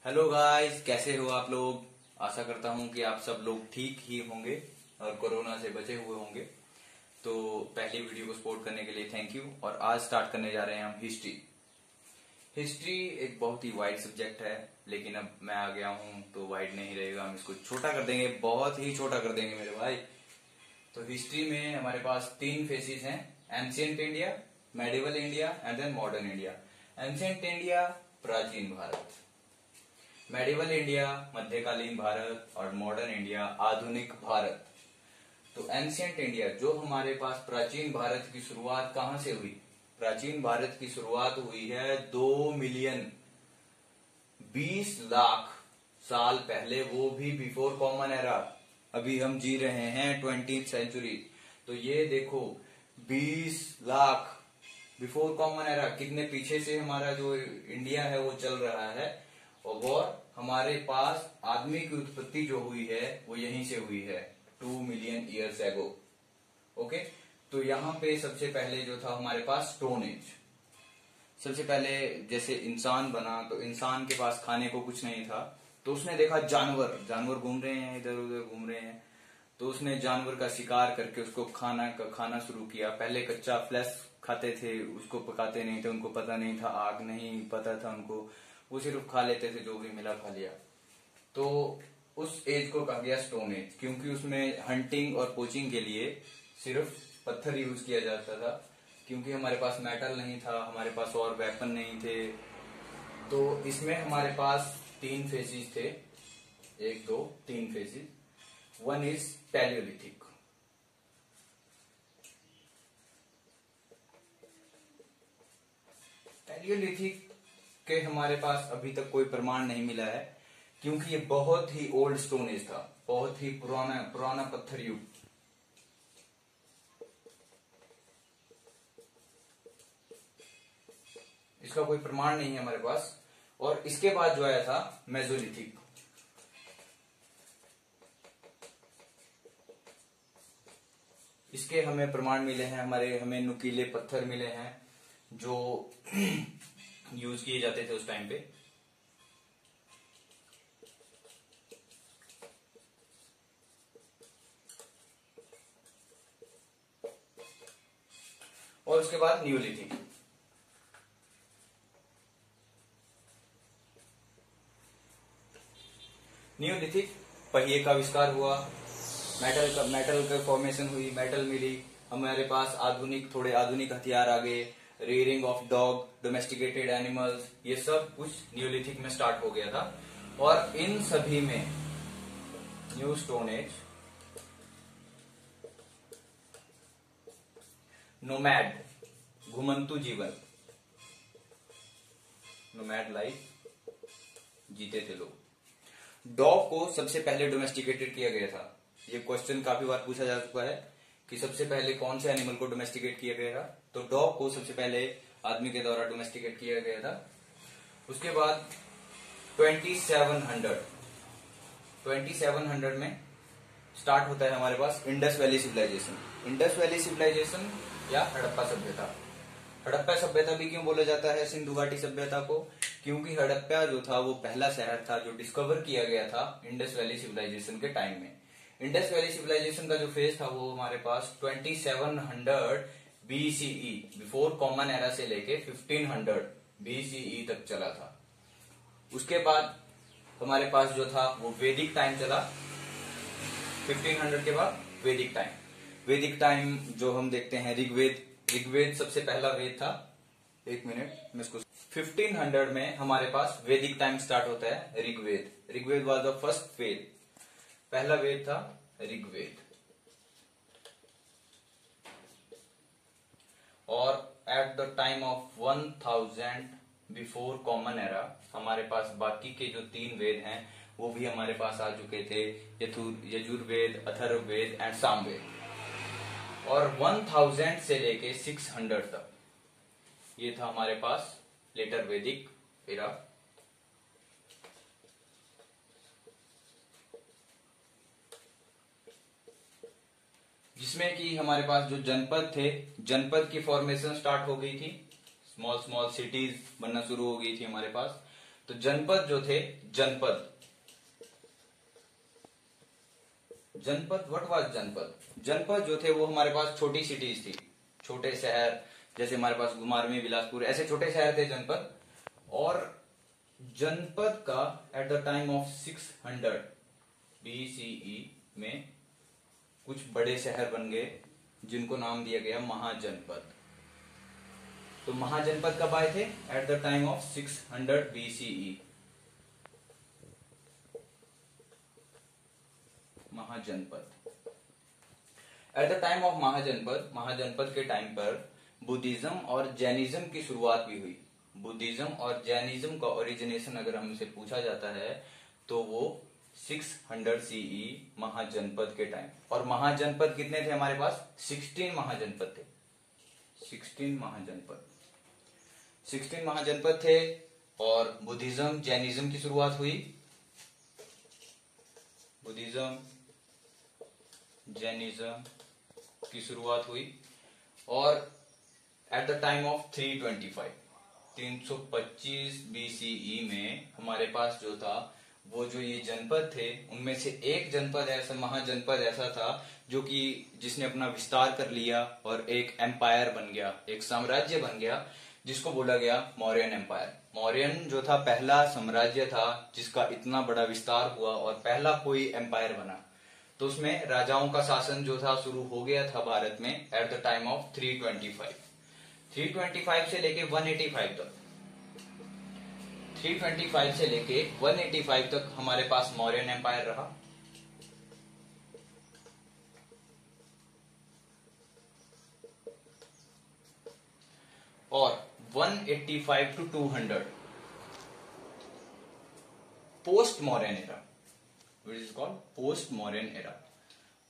Hello guys, कैसे हो आप लोग। आशा करता हूं कि आप सब लोग ठीक ही होंगे और कोरोना से बचे हुए होंगे। तो पहली वीडियो को सपोर्ट करने के लिए थैंक यू। और आज स्टार्ट करने जा रहे हैं हम हिस्ट्री। हिस्ट्री एक बहुत ही वाइड सब्जेक्ट है, लेकिन अब मैं आ गया हूं तो वाइड नहीं रहेगा, हम इसको छोटा कर देंगे, बहुत ही छोटा कर देंगे मेरे भाई। तो हिस्ट्री में हमारे पास तीन फेजेस हैं, ancient India, medieval India and then modern India. Ancient India प्राचीन भारत, मेडिवल इंडिया मध्यकालीन भारत और मॉडर्न इंडिया आधुनिक भारत। तो एंशिएंट इंडिया जो हमारे पास प्राचीन भारत की शुरुआत कहां से हुई? प्राचीन भारत की शुरुआत हुई है 2 मिलियन 20 लाख साल पहले, वो भी बिफोर कॉमन एरा। अभी हम जी रहे हैं 20th सेंचुरी। तो ये देखो 20 लाख बिफोर कॉमन एरा, कितने पीछे से हमारा जो इंडिया है वो चल रहा है। और हमारे पास आदमी की उत्पत्ति जो हुई है वो यहीं से हुई है 2 मिलियन ईयर्स एगो। ओके, तो यहाँ पे सबसे पहले जो था हमारे पास स्टोन एज। सबसे पहले जैसे इंसान बना तो इंसान के पास खाने को कुछ नहीं था, तो उसने देखा जानवर घूम रहे हैं, इधर उधर घूम रहे हैं, तो उसने जानवर का शिकार करके उसको खाना शुरू किया। पहले कच्चा फ्लैश खाते थे, उसको पकाते नहीं थे, उनको पता नहीं था, आग नहीं पता था उनको, वो सिर्फ खा लेते थे, जो भी मिला खा लिया। तो उस एज को कहा गया स्टोन एज, क्योंकि उसमें हंटिंग और पोचिंग के लिए सिर्फ पत्थर यूज किया जाता था, क्योंकि हमारे पास मेटल नहीं था, हमारे पास और वेपन नहीं थे। तो इसमें हमारे पास 3 फेजेस थे, 1 2 3 phases. One is Palaeolithic. Palaeolithic के हमारे पास अभी तक कोई प्रमाण नहीं मिला है, क्योंकि ये बहुत ही ओल्ड स्टोन एज था, बहुत ही पुराना पत्थर युग। इसका कोई प्रमाण नहीं है हमारे पास। और इसके बाद जो आया था मेसोलिथिक। इसके हमें प्रमाण मिले हैं, हमें नुकीले पत्थर मिले हैं जो यूज किए जाते थे उस टाइम पे। और उसके बाद न्यूलिथिक। न्यूलिथिक पहिए का आविष्कार हुआ, मेटल का फॉर्मेशन हुई, मेटल मिली, हमारे पास थोड़े आधुनिक हथियार आ गए, rearing of dog, domesticated animals, ये सब कुछ न्यूलिथिक में स्टार्ट हो गया था। और इन सभी में न्यू स्टोन एज, नोमैड घुमंतु जीवन, नोमैड लाइफ जीते थे लोग। डॉग को सबसे पहले डोमेस्टिकेटेड किया गया था। ये क्वेश्चन काफी बार पूछा जा चुका है कि सबसे पहले कौन से एनिमल को डोमेस्टिकेट किया गया था। तो डॉग को सबसे पहले आदमी के द्वारा डोमेस्टिकेट किया गया था। उसके बाद 2700 में स्टार्ट होता है हमारे पास Indus valley civilisation. Indus valley civilisation या हड़प्पा सभ्यता। हड़प्पा सभ्यता भी क्यों बोला जाता है सिंधु घाटी सभ्यता को? क्योंकि हड़प्पा जो था वो पहला शहर था जो डिस्कवर किया गया था इंडस वैली सिविलाइजेशन के टाइम में। इंडस वैली सिविलाइजेशन का जो फेज था वो हमारे पास 2700 बीसीई, बिफोर कॉमन एरा से लेके 1500 बीसीई तक चला था। उसके बाद हमारे पास जो था वो वैदिक टाइम चला। 1500 के बाद वैदिक टाइम जो हम देखते हैं ऋग्वेद सबसे पहला वेद था। एक मिनट मैं इसको 1500 में हमारे पास वैदिक टाइम स्टार्ट होता है। ऋग्वेद वाज द फर्स्ट वेद, पहला वेद था ऋग्वेद। और eight the time of 1000 before common era हमारे पास बाकी के जो 3 वेद हैं वो भी हमारे पास आ चुके थे, यजुर्वेद, अथर्ववेद एंड सामवेद। और 1000 से लेके 600 तक ये था हमारे पास लेटर वैदिक एरा। जिसमें कि हमारे पास जो जनपद थे, जनपद की फॉर्मेशन स्टार्ट हो गई थी, स्मॉल सिटीज बनना शुरू हो गई थी हमारे पास। तो जनपद जो थे, जनपद व्हाट वाज जनपद? जनपद जो थे वो हमारे पास छोटी सिटीज थी, छोटे शहर, जैसे हमारे पास घुमारवीं, बिलासपुर, ऐसे छोटे शहर थे जनपद। और जनपद का eight the time of 600 BCE में कुछ बड़े शहर बन गए जिनको नाम दिया गया महाजनपद। तो महाजनपद कब आए थे? At the time of 600 BCE। Mahajanapada at the time of Mahajanapada के टाइम पर बुद्धिज्म और जैनिज्म की शुरुआत भी हुई। बुद्धिज्म और जैनिज्म का ओरिजिनेशन अगर हमसे पूछा जाता है तो वो 600 CE महाजनपद के टाइम। और महाजनपद कितने थे हमारे पास? 16 महाजनपद थे। 16 महाजनपद थे और बुद्धिज्म जैनिज्म की शुरुआत हुई। बुद्धिज्म जैनिज्म की शुरुआत हुई और eight the time of 325 BCE में हमारे पास जो था वो जो ये जनपद थे उनमें से एक जनपद ऐसा, महाजनपद ऐसा था जो कि जिसने अपना विस्तार कर लिया और एक एम्पायर बन गया, एक साम्राज्य बन गया, जिसको बोला गया मौर्यन एम्पायर। मौर्यन जो था पहला साम्राज्य था जिसका इतना बड़ा विस्तार हुआ और पहला कोई एम्पायर बना। तो उसमें राजाओं का शासन जो था शुरू हो गया था भारत में एट द टाइम ऑफ 325 से लेके 185 तक। 325 से लेके 185 तक हमारे पास मौर्यन एम्पायर रहा। और 185 to 200 post Mauryan era, which is called post Mauryan era.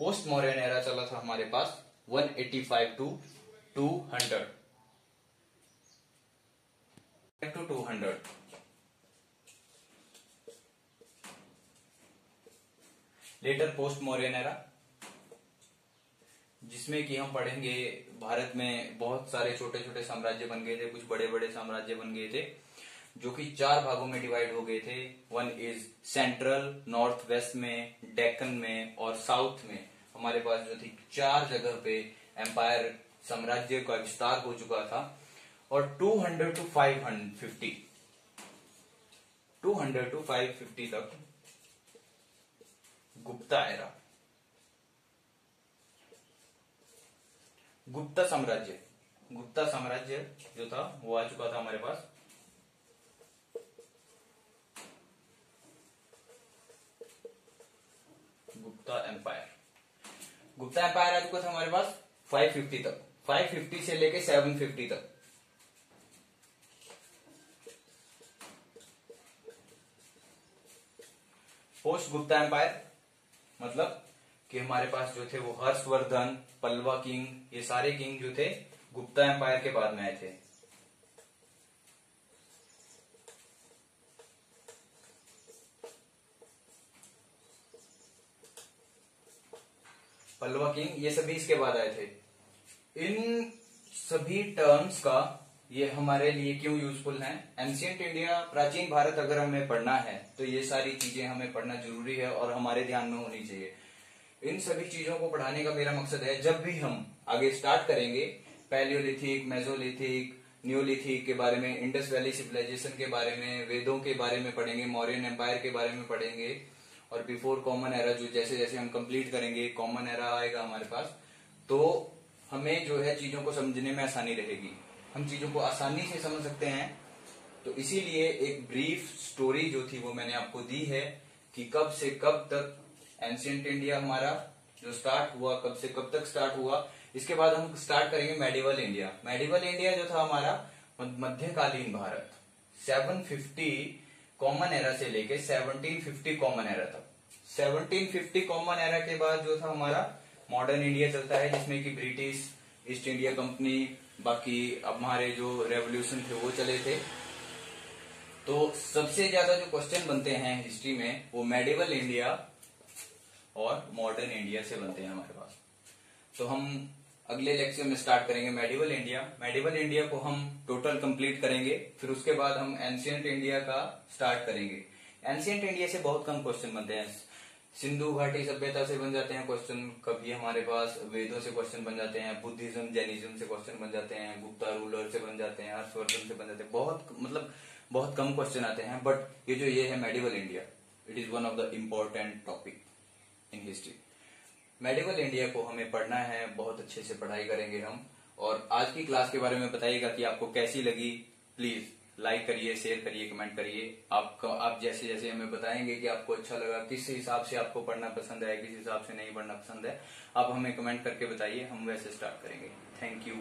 Post Mauryan era चला था हमारे पास 185 to 200 later post Mauryan era, जिसमें कि हम पढ़ेंगे भारत में बहुत सारे छोटे छोटे साम्राज्य बन गए थे, कुछ बड़े बड़े साम्राज्य बन गए थे जो कि 4 भागों में डिवाइड हो गए थे। One is central, north west में, डेक्कन में और साउथ में। हमारे पास जो थी 4 जगह पे एम्पायर साम्राज्य का विस्तार हो चुका था। और 200 to 550 तक गुप्ता एरा, गुप्ता साम्राज्य जो था वो आ चुका था हमारे पास। गुप्ता एम्पायर आ चुका था हमारे पास 550 तक, 550 से लेके 750 तक। पोस्ट गुप्ता एम्पायर मतलब कि हमारे पास जो थे वो हर्षवर्धन, पल्लवा किंग, ये सारे किंग जो थे गुप्ता एम्पायर के बाद में आए थे। पल्लवा किंग ये सभी इसके बाद आए थे। इन सभी टर्म्स का ये हमारे लिए क्यों यूजफुल हैं? एंशिएंट इंडिया, प्राचीन भारत अगर हमें पढ़ना है तो ये सारी चीजें हमें पढ़ना जरूरी है और हमारे ध्यान में होनी चाहिए। इन सभी चीजों को पढ़ाने का मेरा मकसद है, जब भी हम आगे स्टार्ट करेंगे पैलियोलिथिक, मेसोलिथिक, न्यूलिथिक के बारे में, इंडस वैली सिविलाइजेशन के बारे में, वेदों के बारे में पढ़ेंगे, मौर्यन एम्पायर के बारे में पढ़ेंगे और बिफोर कॉमन एरा जो जैसे जैसे हम कंप्लीट करेंगे, कॉमन एरा आएगा हमारे पास, तो हमें जो है चीजों को समझने में आसानी रहेगी, हम चीजों को आसानी से समझ सकते हैं। तो इसीलिए एक ब्रीफ स्टोरी जो थी वो मैंने आपको दी है कि कब से कब तक एंशिएंट इंडिया हमारा जो स्टार्ट हुआ, कब से कब तक स्टार्ट हुआ। इसके बाद हम स्टार्ट करेंगे मेडिवल इंडिया। मेडिवल इंडिया जो था हमारा मध्यकालीन भारत, 750 कॉमन एरा से लेके 1750 कॉमन एरा तक। 1750 कॉमन एरा के बाद जो था हमारा मॉडर्न इंडिया चलता है, जिसमें कि ब्रिटिश ईस्ट इंडिया कंपनी, बाकी अब हमारे जो रेवोल्यूशन थे वो चले थे। तो सबसे ज्यादा जो क्वेश्चन बनते हैं हिस्ट्री में वो मेडिवल इंडिया और मॉडर्न इंडिया से बनते हैं हमारे पास। तो हम अगले लेक्चर में स्टार्ट करेंगे मेडिवल इंडिया। मेडिवल इंडिया को हम टोटल कंप्लीट करेंगे, फिर उसके बाद हम एंशियंट इंडिया का स्टार्ट करेंगे। एंशियंट इंडिया से बहुत कम क्वेश्चन बनते हैं। सिंधु घाटी सभ्यता से बन जाते हैं क्वेश्चन, कभी हमारे पास वेदों से क्वेश्चन बन जाते हैं, बुद्धिज्म जैनिज्म से क्वेश्चन बन जाते हैं, गुप्ता रूलर से बन जाते हैं, हर्षवर्धन से बन जाते हैं। बहुत कम क्वेश्चन आते हैं। बट ये है medieval India, it is one of the important topic in history. Medieval India को हमें पढ़ना है, बहुत अच्छे से पढ़ाई करेंगे हम। और आज की क्लास के बारे में बताइएगा कि आपको कैसी लगी। प्लीज लाइक करिए, शेयर करिए, कमेंट करिए। आप जैसे जैसे हमें बताएंगे कि आपको अच्छा लगा, किस हिसाब से आपको पढ़ना पसंद है, किस हिसाब से नहीं पढ़ना पसंद है, आप हमें कमेंट करके बताइए, हम वैसे स्टार्ट करेंगे। Thank you.